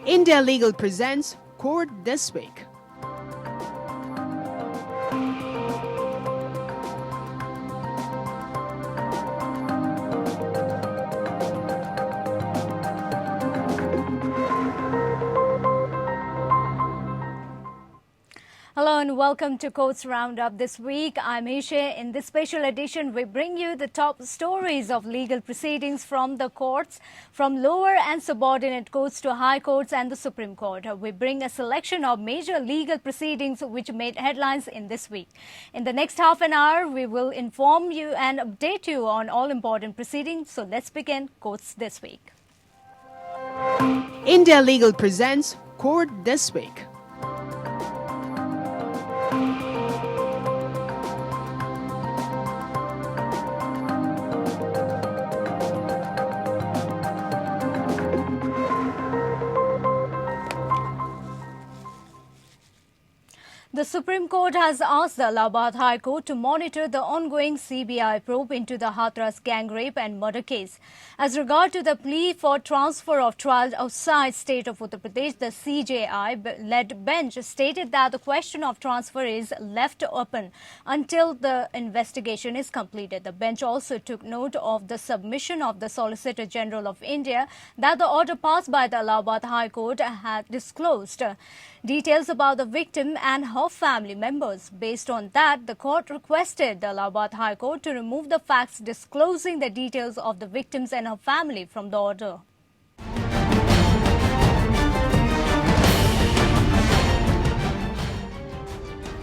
India Legal presents Court This Week. Hello and welcome to Courts Roundup this week. I'm Isha. In this special edition, we bring you the top stories of legal proceedings from the courts, from lower and subordinate courts to high courts and the Supreme Court. We bring a selection of major legal proceedings which made headlines in this week. In the next half an hour, we will inform you and update you on all important proceedings. So let's begin Courts This Week. India Legal presents Court This Week. The Supreme Court has asked the Allahabad High Court to monitor the ongoing CBI probe into the Hathras gang rape and murder case. As regard to the plea for transfer of trial outside state of Uttar Pradesh, the CJI-led bench stated that the question of transfer is left open until the investigation is completed. The bench also took note of the submission of the Solicitor General of India that the order passed by the Allahabad High Court had disclosed details about the victim and her family members. Based on that, the court requested the Allahabad High Court to remove the facts disclosing the details of the victims and her family from the order.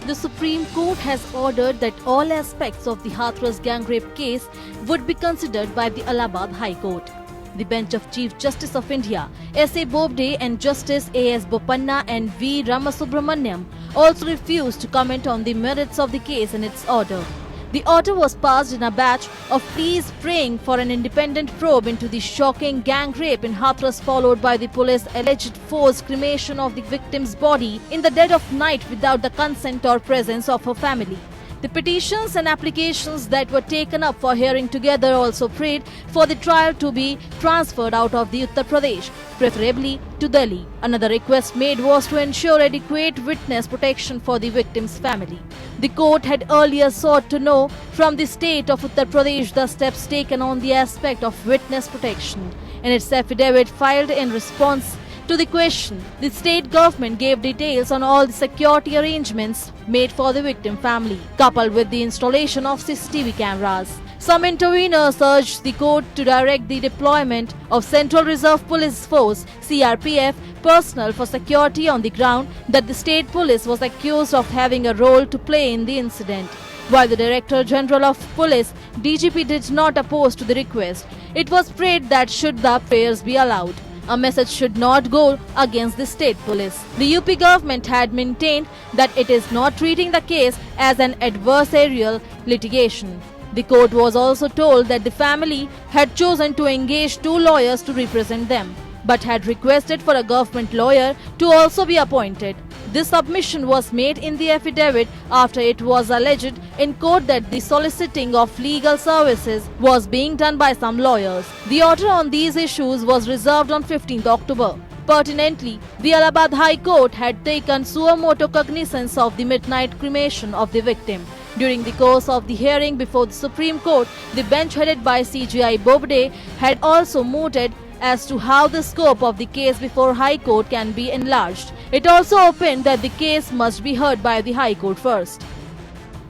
The Supreme Court has ordered that all aspects of the Hathras gang rape case would be considered by the Allahabad High Court. The bench of Chief Justice of India, S.A. Bobde, and Justice A.S. Bopanna and V. Ramasubramaniam also refused to comment on the merits of the case in its order. The order was passed in a batch of pleas praying for an independent probe into the shocking gang rape in Hathras, followed by the police alleged forced cremation of the victim's body in the dead of night without the consent or presence of her family. The petitions and applications that were taken up for hearing together also prayed for the trial to be transferred out of the Uttar Pradesh, preferably to Delhi. Another request made was to ensure adequate witness protection for the victim's family. The court had earlier sought to know from the state of Uttar Pradesh the steps taken on the aspect of witness protection. In its affidavit filed in response to the question, the state government gave details on all the security arrangements made for the victim family, coupled with the installation of CCTV cameras. Some interveners urged the court to direct the deployment of Central Reserve Police Force (CRPF) personnel for security on the ground that the state police was accused of having a role to play in the incident. While the Director General of Police (DGP) did not oppose to the request, it was prayed that should the prayers be allowed, a message should not go against the state police. The UP government had maintained that it is not treating the case as an adversarial litigation. The court was also told that the family had chosen to engage two lawyers to represent them, but had requested for a government lawyer to also be appointed. This submission was made in the affidavit after it was alleged in court that the soliciting of legal services was being done by some lawyers. The order on these issues was reserved on 15th October. Pertinently, the Allahabad High Court had taken suo motu cognizance of the midnight cremation of the victim. During the course of the hearing before the Supreme Court, the bench headed by CJI Bobde had also mooted as to how the scope of the case before High Court can be enlarged. It also opened that the case must be heard by the High Court first.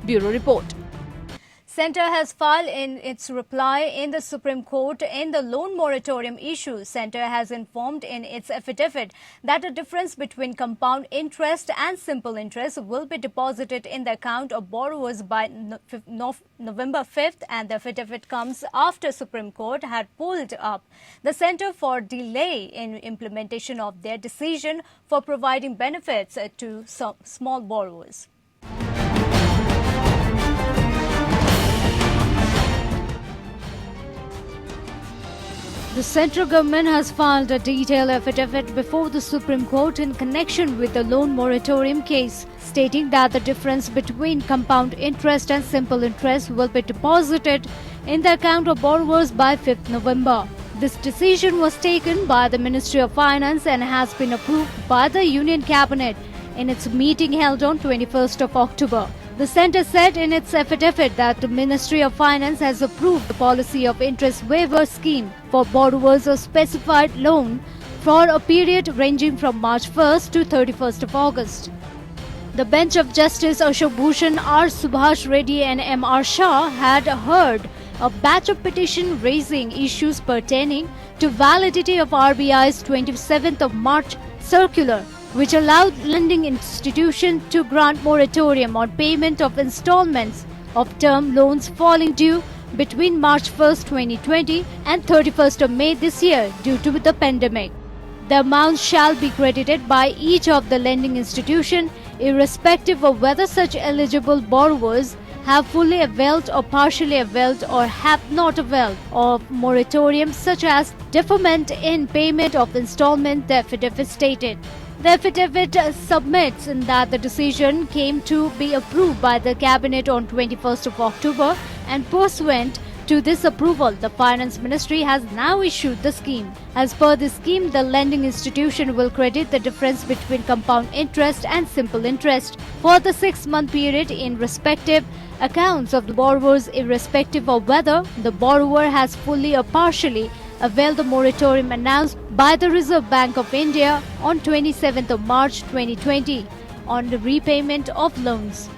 Bureau Report. Centre has filed in its reply in the Supreme Court in the loan moratorium issue. Centre has informed in its affidavit that a difference between compound interest and simple interest will be deposited in the account of borrowers by November 5th, and the affidavit comes after Supreme Court had pulled up the Centre for delay in implementation of their decision for providing benefits to small borrowers. The central government has filed a detailed affidavit before the Supreme Court in connection with the loan moratorium case, stating that the difference between compound interest and simple interest will be deposited in the account of borrowers by 5th November. This decision was taken by the Ministry of Finance and has been approved by the Union Cabinet in its meeting held on 21st of October. The centre said in its affidavit that the Ministry of Finance has approved the policy of interest waiver scheme for borrowers of specified loan for a period ranging from March 1st to 31st of August. The bench of Justice Ashok Bhushan, R. Subhash Reddy and M.R. Shah had heard a batch of petition raising issues pertaining to validity of RBI's 27th of March circular, which allowed lending institutions to grant moratorium on payment of installments of term loans falling due between March 1st, 2020 and 31st of May this year due to the pandemic. The amounts shall be credited by each of the lending institution, irrespective of whether such eligible borrowers have fully availed or partially availed or have not availed of moratorium such as deferment in payment of installment, the affidavit stated. The affidavit submits that the decision came to be approved by the Cabinet on 21st of October, and pursuant to this approval, the Finance Ministry has now issued the scheme. As per the scheme, the lending institution will credit the difference between compound interest and simple interest for the 6-month period in respective accounts of the borrowers, irrespective of whether the borrower has fully or partially availed the moratorium announced by the Reserve Bank of India on 27th of March 2020 on the repayment of loans.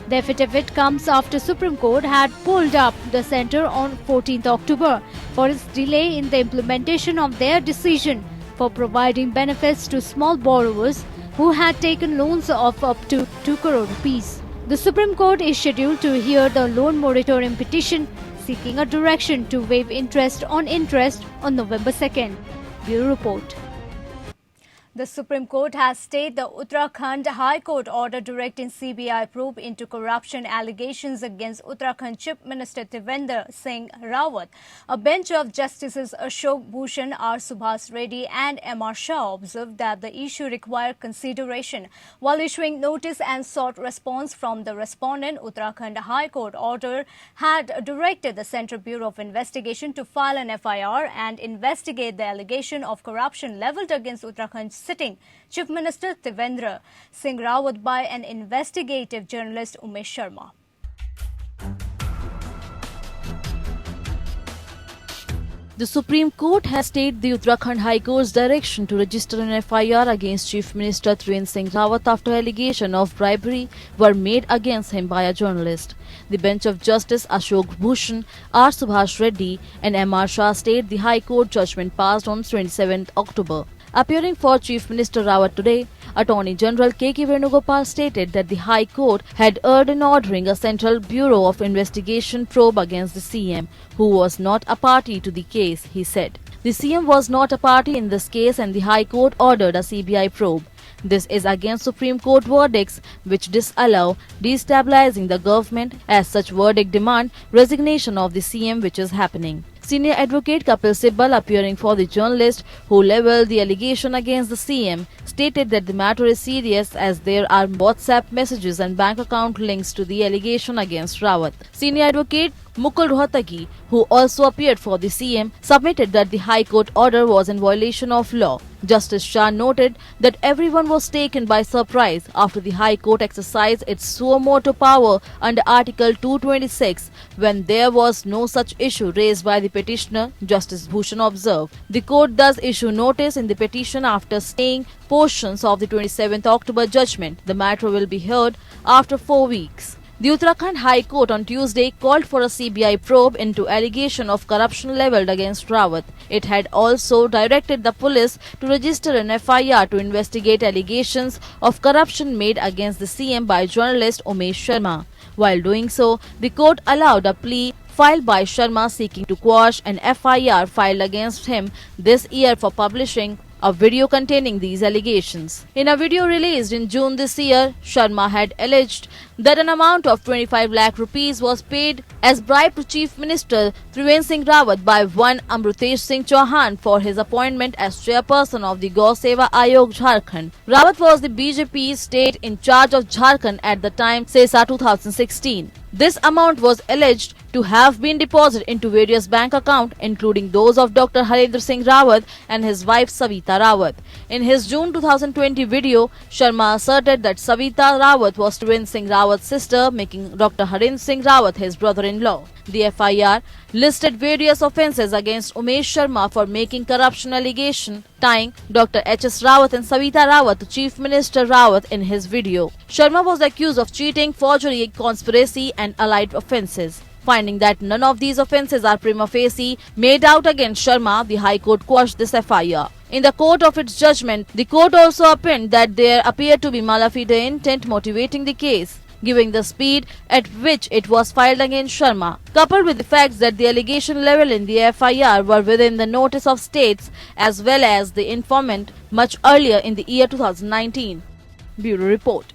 The affidavit comes after Supreme Court had pulled up the centre on 14th October for its delay in the implementation of their decision for providing benefits to small borrowers who had taken loans of up to 2 crore rupees. The Supreme Court is scheduled to hear the loan moratorium petition seeking a direction to waive interest on November 2nd. Bureau Report. The Supreme Court has stayed the Uttarakhand High Court order directing CBI probe into corruption allegations against Uttarakhand Chief Minister Trivendra Singh Rawat. A bench of Justices Ashok Bhushan, R. Subhash Reddy and M.R. Shah observed that the issue required consideration. While issuing notice and sought response from the respondent, Uttarakhand High Court order had directed the Central Bureau of Investigation to file an FIR and investigate the allegation of corruption levelled against Uttarakhand sitting Chief Minister Trivendra Singh Rawat by an investigative journalist Umesh Sharma. The Supreme Court has stayed the Uttarakhand High Court's direction to register an FIR against Chief Minister Trivendra Singh Rawat after allegations of bribery were made against him by a journalist. The bench of Justice Ashok Bhushan, R. Subhash Reddy and M.R. Shah stayed the High Court judgment passed on 27th October. Appearing for Chief Minister Rawat today, Attorney General K.K. Venugopal stated that the High Court had erred in ordering a Central Bureau of Investigation probe against the CM, who was not a party to the case, he said. The CM was not a party in this case and the High Court ordered a CBI probe. This is against Supreme Court verdicts which disallow destabilizing the government, as such verdict demand resignation of the CM, which is happening. Senior advocate Kapil Sibal, appearing for the journalist who levelled the allegation against the CM, stated that the matter is serious as there are WhatsApp messages and bank account links to the allegation against Rawat. Senior advocate Mukul Rohatgi, who also appeared for the CM, submitted that the High Court order was in violation of law. Justice Shah noted that everyone was taken by surprise after the High Court exercised its suo motu power under Article 226 when there was no such issue raised by the petitioner, Justice Bhushan observed. The court does issue notice in the petition after staying portions of the 27th October judgment. The matter will be heard after 4 weeks. The Uttarakhand High Court on Tuesday called for a CBI probe into allegation of corruption levelled against Rawat. It had also directed the police to register an FIR to investigate allegations of corruption made against the CM by journalist Umesh Sharma. While doing so, the court allowed a plea filed by Sharma seeking to quash an FIR filed against him this year for publishing a video containing these allegations. In a video released in June this year, Sharma had alleged that an amount of 25 lakh rupees was paid as bribe to Chief Minister Trivendra Singh Rawat by one Amrutesh Singh Chauhan for his appointment as chairperson of the Gau Seva Ayog Jharkhand. Rawat was the BJP state in charge of Jharkhand at the time, SESA 2016. This amount was alleged to have been deposited into various bank accounts, including those of Dr. Harendra Singh Rawat and his wife Savita Rawat. In his June 2020 video, Sharma asserted that Savita Rawat was Trivendra Singh Rawat's sister, making Dr. Harendra Singh Rawat his brother-in-law. The FIR listed various offences against Umesh Sharma for making corruption allegation, tying Dr. H.S. Rawat and Savita Rawat to Chief Minister Rawat in his video. Sharma was accused of cheating, forgery, conspiracy and allied offences. Finding that none of these offences are prima facie made out against Sharma, the High Court quashed this FIR. In the court of its judgment, the court also opined that there appeared to be mala fide intent motivating the case, giving the speed at which it was filed against Sharma, coupled with the facts that the allegation level in the FIR were within the notice of states as well as the informant much earlier in the year 2019. Bureau Report.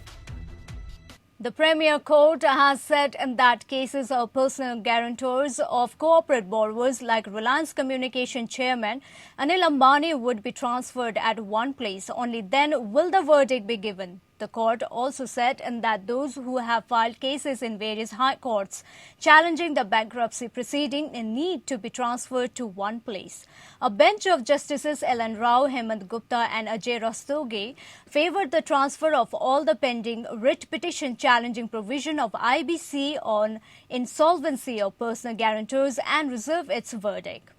The Premier Court has said that cases of personal guarantors of corporate borrowers like Reliance Communication Chairman Anil Ambani would be transferred at one place. Only then will the verdict be given. The court also said that those who have filed cases in various high courts challenging the bankruptcy proceeding need to be transferred to one place. A bench of Justices L.N. Rao, Hemant Gupta and Ajay Rastogi favoured the transfer of all the pending writ petition challenging provision of IBC on insolvency of personal guarantors and reserve its verdict.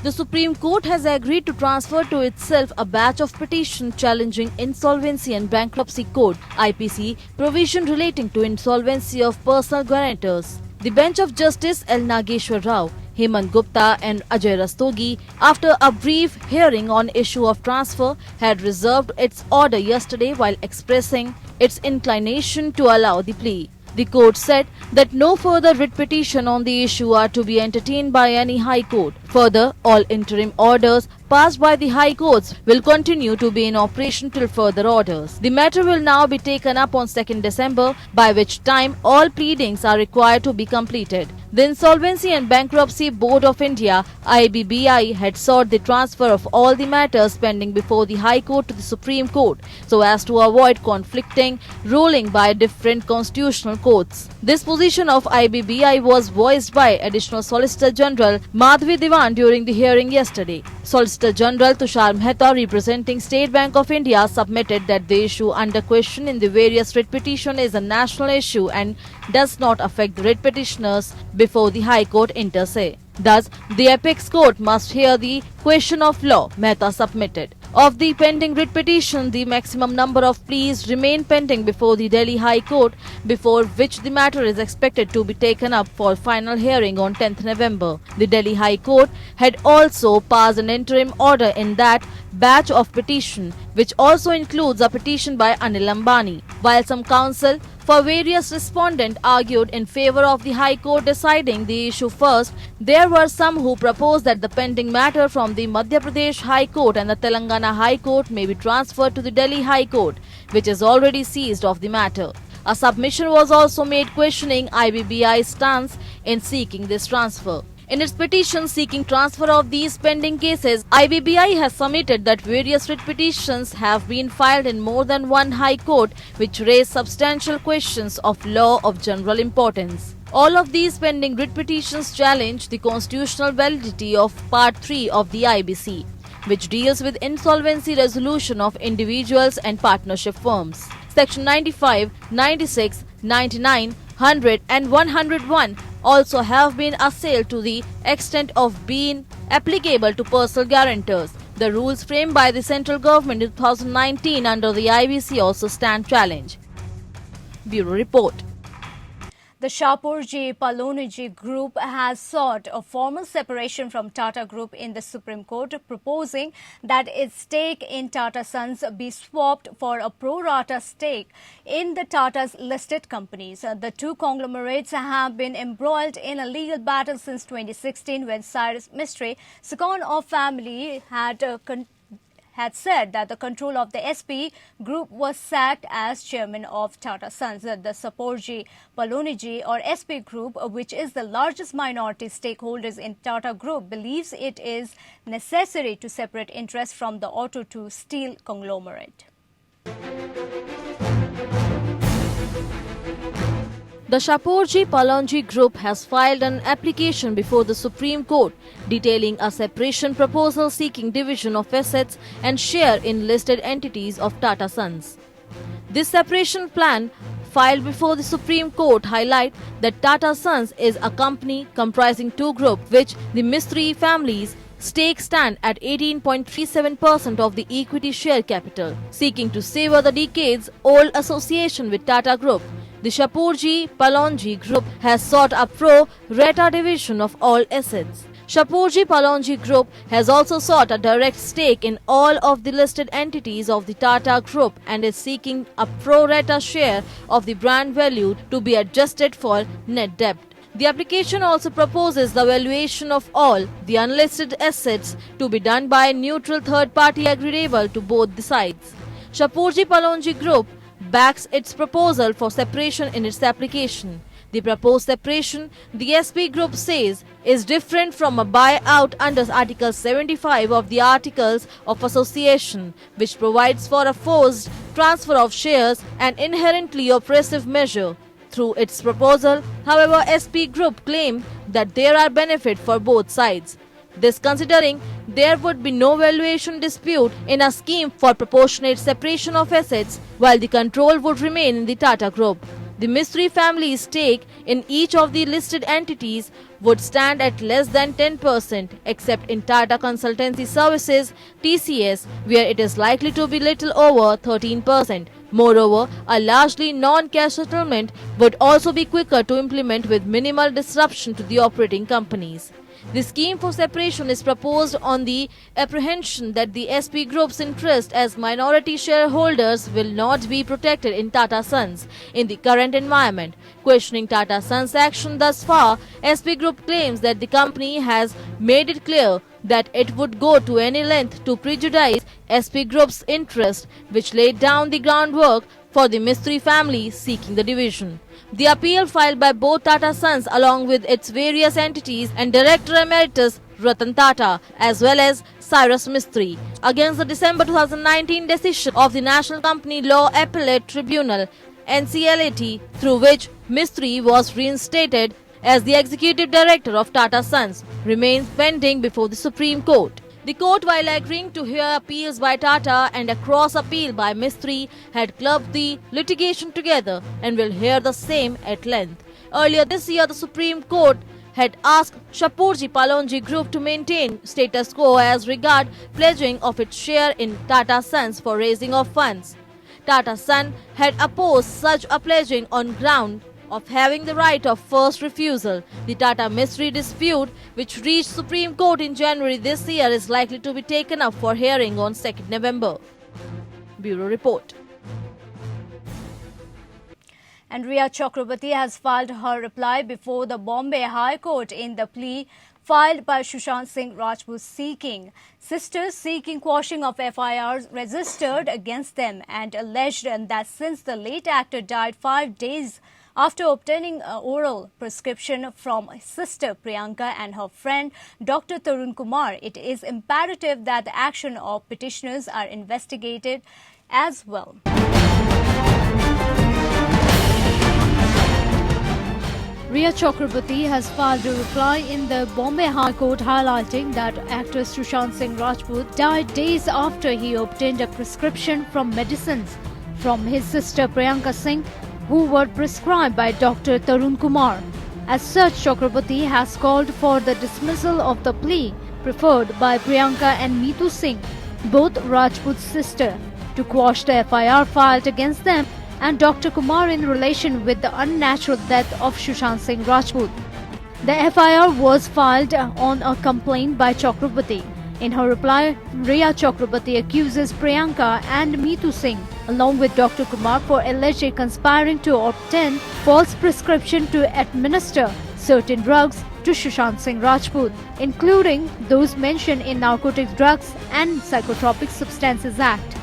The Supreme Court has agreed to transfer to itself a batch of petitions challenging Insolvency and Bankruptcy Code (IPC) provision relating to insolvency of personal guarantors. The bench of Justice L. Nageshwar Rao, Hemant Gupta and Ajay Rastogi, after a brief hearing on issue of transfer, had reserved its order yesterday while expressing its inclination to allow the plea. The court said that no further writ petition on the issue are to be entertained by any High Court. Further, all interim orders passed by the High Courts will continue to be in operation till further orders. The matter will now be taken up on 2nd December, by which time all pleadings are required to be completed. The Insolvency and Bankruptcy Board of India (IBBI) had sought the transfer of all the matters pending before the High Court to the Supreme Court so as to avoid conflicting ruling by different constitutional courts. This position of IBBI was voiced by Additional Solicitor General Madhavi Diwan during the hearing yesterday. Solicitor General Tushar Mehta, representing State Bank of India, submitted that the issue under question in the various writ petition is a national issue and does not affect the writ petitioners before the High Court inter se. Thus, the apex court must hear the question of law, Mehta submitted. Of the pending writ petition, the maximum number of pleas remain pending before the Delhi High Court, before which the matter is expected to be taken up for final hearing on 10th November. The Delhi High Court had also passed an interim order in that batch of petition, which also includes a petition by Anil Ambani. While some counsel for various respondents argued in favour of the High Court deciding the issue first, there were some who proposed that the pending matter from the Madhya Pradesh High Court and the Telangana High Court may be transferred to the Delhi High Court, which is already seized of the matter. A submission was also made questioning IBBI's stance in seeking this transfer. In its petition seeking transfer of these pending cases, IBBI has submitted that various writ petitions have been filed in more than one High Court, which raise substantial questions of law of general importance. All of these pending writ petitions challenge the constitutional validity of Part 3 of the IBC, which deals with insolvency resolution of individuals and partnership firms. Section 95, 96, 99, 100 and 101 also have been assailed to the extent of being applicable to personal guarantors. The rules framed by the central government in 2019 under the IBC also stand challenged. Bureau Report. The Shapoorji Pallonji Group has sought a formal separation from Tata Group in the Supreme Court, proposing that its stake in Tata Sons be swapped for a pro-rata stake in the Tata's listed companies. The two conglomerates have been embroiled in a legal battle since 2016 when Cyrus Mistry, second of family, had said that the control of the SP Group was sacked as chairman of Tata Sons. The Saporji Paloniji or SP Group, which is the largest minority stakeholders in Tata Group, believes it is necessary to separate interests from the auto to steel conglomerate. The Shapoorji Pallonji Group has filed an application before the Supreme Court detailing a separation proposal seeking division of assets and share in listed entities of Tata Sons. This separation plan filed before the Supreme Court highlights that Tata Sons is a company comprising two groups, which the Mistry family's stake stand at 18.37% of the equity share capital, seeking to sever the decades-old association with Tata Group. The Shapoorji Pallonji Group has sought a pro-rata division of all assets. Shapoorji Pallonji Group has also sought a direct stake in all of the listed entities of the Tata Group and is seeking a pro-rata share of the brand value to be adjusted for net debt. The application also proposes the valuation of all the unlisted assets to be done by a neutral third-party agreeable to both the sides. Shapoorji Pallonji Group backs its proposal for separation in its application. The proposed separation, the SP Group says, is different from a buyout under Article 75 of the Articles of Association, which provides for a forced transfer of shares, an inherently oppressive measure. Through its proposal, however, SP Group claim that there are benefits for both sides. This considering there would be no valuation dispute in a scheme for proportionate separation of assets, while the control would remain in the Tata Group. The Mistry family's stake in each of the listed entities would stand at less than 10%, except in Tata Consultancy Services (TCS), where it is likely to be little over 13%. Moreover, a largely non-cash settlement would also be quicker to implement with minimal disruption to the operating companies. The scheme for separation is proposed on the apprehension that the SP Group's interest as minority shareholders will not be protected in Tata Sons in the current environment. Questioning Tata Sons' action thus far, SP Group claims that the company has made it clear that it would go to any length to prejudice SP Group's interest, which laid down the groundwork for the Mistry family seeking the division. The appeal filed by both Tata Sons along with its various entities and Director Emeritus Ratan Tata as well as Cyrus Mistry against the December 2019 decision of the National Company Law Appellate Tribunal NCLAT, through which Mistry was reinstated as the Executive Director of Tata Sons, remains pending before the Supreme Court. The court, while agreeing to hear appeals by Tata and a cross-appeal by Mistry, had clubbed the litigation together and will hear the same at length. Earlier this year, the Supreme Court had asked Shapoorji Pallonji Group to maintain status quo as regard pledging of its share in Tata Sons for raising of funds. Tata Sons had opposed such a pledging on ground of having the right of first refusal. The Tata Mistry dispute, which reached Supreme Court in January this year, is likely to be taken up for hearing on 2nd November. Bureau Report. And Rhea Chakraborty has filed her reply before the Bombay High Court in the plea filed by Sushant Singh Rajput seeking sisters seeking quashing of FIRs registered against them and alleged that since the late actor died 5 days after obtaining an oral prescription from sister Priyanka and her friend Dr. Tarun Kumar, it is imperative that the action of petitioners are investigated as well. Rhea Chakraborty has filed a reply in the Bombay High Court highlighting that actor Sushant Singh Rajput died days after he obtained a prescription from medicines from his sister Priyanka Singh, who were prescribed by Dr. Tarun Kumar. As such, Chakraborty has called for the dismissal of the plea preferred by Priyanka and Meetu Singh, both Rajput's sister, to quash the FIR filed against them and Dr. Kumar in relation with the unnatural death of Sushant Singh Rajput. The FIR was filed on a complaint by Chakraborty. In her reply, Rhea Chakraborty accuses Priyanka and Meetu Singh, along with Dr. Kumar, for allegedly conspiring to obtain false prescription to administer certain drugs to Sushant Singh Rajput, including those mentioned in Narcotics, Drugs and Psychotropic Substances Act.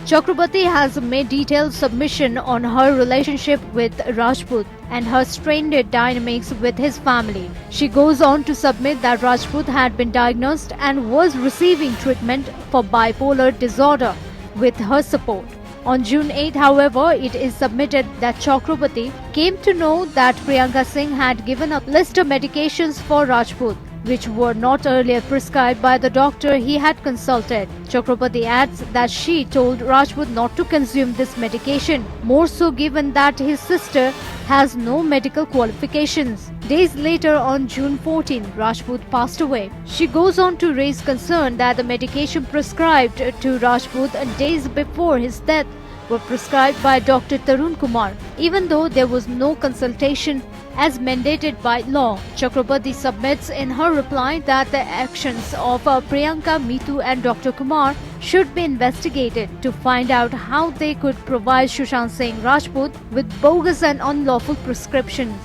Chakrabarti has made detailed submission on her relationship with Rajput and her strained dynamics with his family. She goes on to submit that Rajput had been diagnosed and was receiving treatment for bipolar disorder with her support. On June 8, however, it is submitted that Chakrabarti came to know that Priyanka Singh had given a list of medications for Rajput, which were not earlier prescribed by the doctor he had consulted. Chakrabarti adds that she told Rajput not to consume this medication, more so given that his sister has no medical qualifications. Days later, on June 14, Rajput passed away. She goes on to raise concern that the medication prescribed to Rajput days before his death were prescribed by Dr. Tarun Kumar, even though there was no consultation as mandated by law. Chakrabarti submits in her reply that the actions of Priyanka, Meetu and Dr. Kumar should be investigated to find out how they could provide Sushant Singh Rajput with bogus and unlawful prescriptions.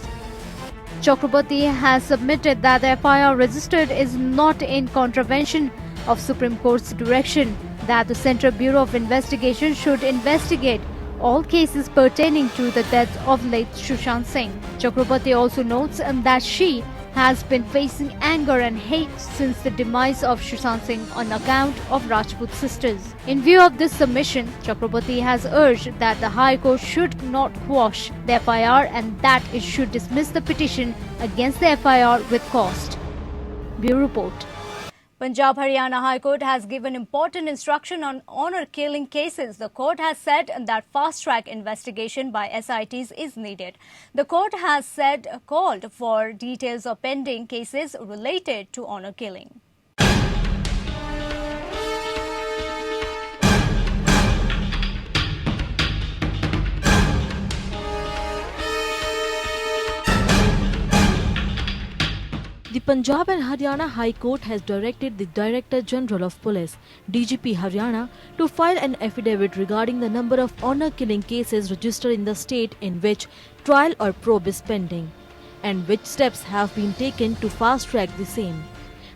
Chakrabarti has submitted that the FIR registered is not in contravention of Supreme Court's direction that the Central Bureau of Investigation should investigate all cases pertaining to the death of late Sushant Singh. Chakrabarti also notes that she has been facing anger and hate since the demise of Sushant Singh on account of Rajput sisters. In view of this submission, Chakrabarti has urged that the High Court should not quash the FIR and that it should dismiss the petition against the FIR with cost. Bureau Report. Punjab Haryana High Court has given important instruction on honour killing cases. The court has said that fast-track investigation by SITs is needed. The court has called for details of pending cases related to honour killing. The Punjab and Haryana High Court has directed the Director General of Police, DGP Haryana, to file an affidavit regarding the number of honour killing cases registered in the state in which trial or probe is pending, and which steps have been taken to fast-track the same.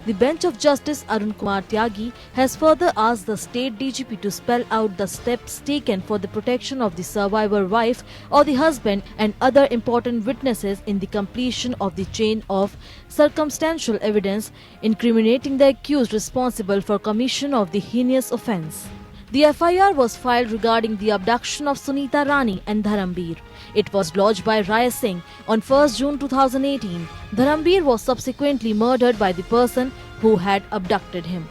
The bench of Justice Arun Kumar Tyagi has further asked the state DGP to spell out the steps taken for the protection of the survivor wife or the husband and other important witnesses in the completion of the chain of circumstantial evidence incriminating the accused responsible for commission of the heinous offence. The FIR was filed regarding the abduction of Sunita Rani and Dharambir. It was lodged by Rai Singh on 1st June 2018. Dharambir was subsequently murdered by the person who had abducted him.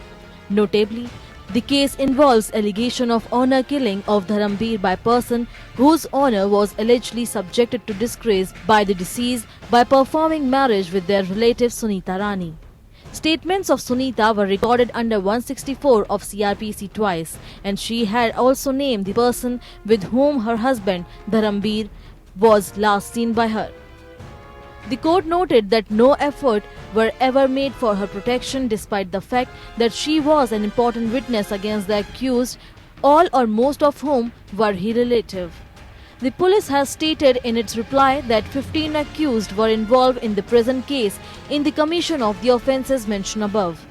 Notably, the case involves allegation of honour killing of Dharambir by person whose honour was allegedly subjected to disgrace by the deceased by performing marriage with their relative Sunita Rani. Statements of Sunita were recorded under 164 of CRPC twice, and she had also named the person with whom her husband, Dharambir, was last seen by her. The court noted that no effort were ever made for her protection despite the fact that she was an important witness against the accused, all or most of whom were her relative. The police has stated in its reply that 15 accused were involved in the present case in the commission of the offences mentioned above,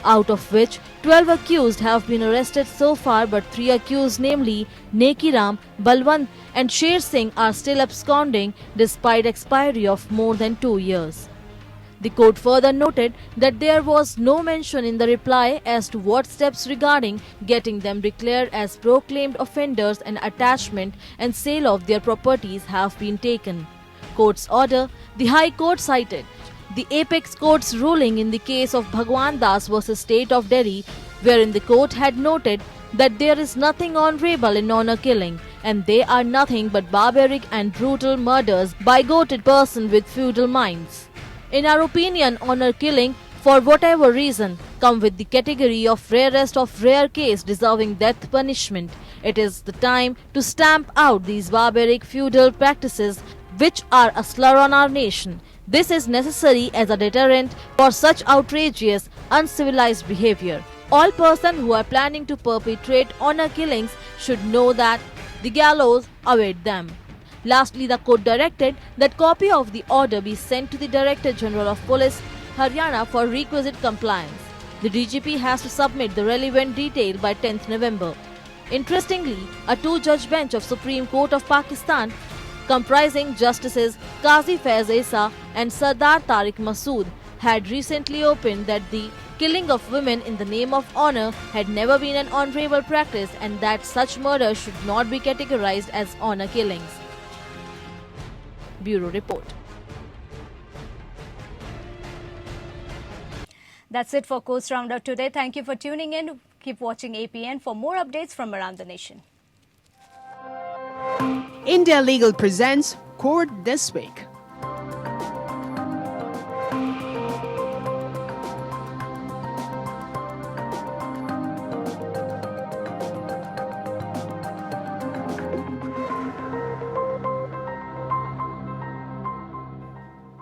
out of which 12 accused have been arrested so far, but 3 accused, namely Neki Ram, Balwant and Sher Singh, are still absconding despite expiry of more than 2 years. The court further noted that there was no mention in the reply as to what steps regarding getting them declared as proclaimed offenders and attachment and sale of their properties have been taken. Court's order, the High Court cited the Apex Court's ruling in the case of Bhagwan Das vs State of Delhi, wherein the court had noted that there is nothing honourable in honour killing, and they are nothing but barbaric and brutal murders by goated person with feudal minds. In our opinion, honour killing, for whatever reason, come with the category of rarest of rare case deserving death punishment. It is the time to stamp out these barbaric feudal practices which are a slur on our nation. This is necessary as a deterrent for such outrageous, uncivilized behavior. All persons who are planning to perpetrate honour killings should know that the gallows await them. Lastly, the court directed that copy of the order be sent to the Director General of Police, Haryana for requisite compliance. The DGP has to submit the relevant detail by 10th November. Interestingly, a two-judge bench of Supreme Court of Pakistan, comprising Justices Qazi Faiz Esa and Sardar Tariq Masood, had recently opened that the killing of women in the name of honor had never been an honorable practice and that such murder should not be categorized as honor killings. Bureau Report. That's it for Coast Roundup today. Thank you for tuning in. Keep watching APN for more updates from around the nation. India Legal presents Court This Week.